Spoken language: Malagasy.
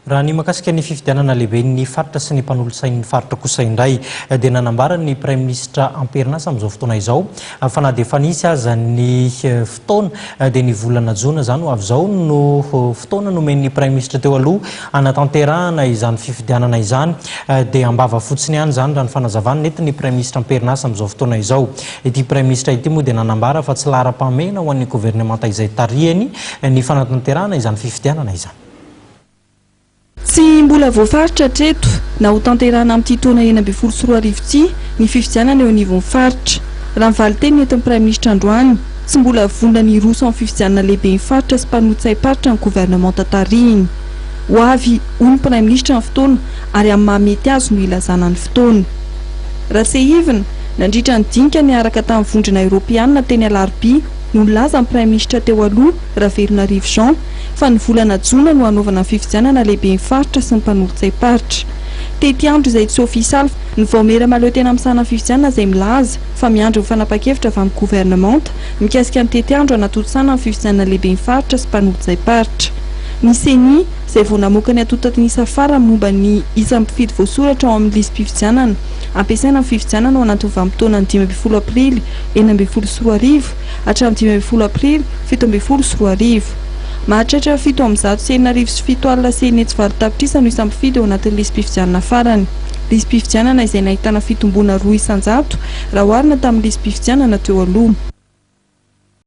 raha ny makasika ny fifidianana lehibe ny faritra sy ny mpanolosain'ny faritra kosa indray dia nanambara ny Prime Ministre Ampernas amin'izao fotoana izao fa na dia efa nisy aza ny fotoana dia ny volana Jona zany ho avy izao no fotoana nomen'ny Prime Ministre teo aloha anatanterahana izany fifidianana izany dia ambava fotsiny ihany zany raha ny fanazavana nentin'ny Prime Ministre Ampernas amin'izao fotoana izao. Ity Prime Ministre ity moa dia nanambara fa tsy lara-pamena ho an'ny gouvernemanta izay tarihany ny fanatanterahana izany fifidianana izany. Tsy mbola voafaritra treto na ho tanterahana amin'ity taona 2024 ity ny fifidianana eo anivon'ny faritra. Raha mivaly teny entin'ny Prime Ministre Androany tsy mbola vonona ny roso amin'ny fifidianana lehibe ny faritra sy mpanotsay-paritra ny gouvernemanta tarihiny. Ho avy hoy ny Prime Ministre ny fotoana ary amin'ny mahamety azy no ilazana ny fotoana. Raha sehivina nandritra ny dinika ny araka tamin'ny vondrona Europeanina teny Alarobia no nilaza ny Prime Ministre teo aloha Ravelonarivo Jean fa ny volana Jona no hanaovana ny fifidianana lehibe ny faritra sy ny mpanotsay-paritra. Tety andro izay tsy ofisaly ny vaomera maleo tena misana fifidianana izay milaza fa miandry ny fanapa-kevitra avy amin'ny gouvernemanta mikasika ny tety andro hanatotosana ny fifidianana lehibe ny faritra sy mpanotsay-paritra. Ny CENI izay vao namoaka ny atotatany isa farany momba ny isan'ny mpifidy voasoratra ao amin'ny listim-pifidianana ampiasaina amin'ny fifidianana ao anatin'ny vanim-potoana ny 15 aprily 2024 hatramin'ny 15 aprily 2024. Mahatratra 797 alina CENI tsy valy-tapitrisa no isan'ny mpifidy ao anatin'ny listim-pifidianana farany. Listim-pifidianana izay nahitana fitombona 200 raha oharina tamin'ny listim-pifidianana teo aloha.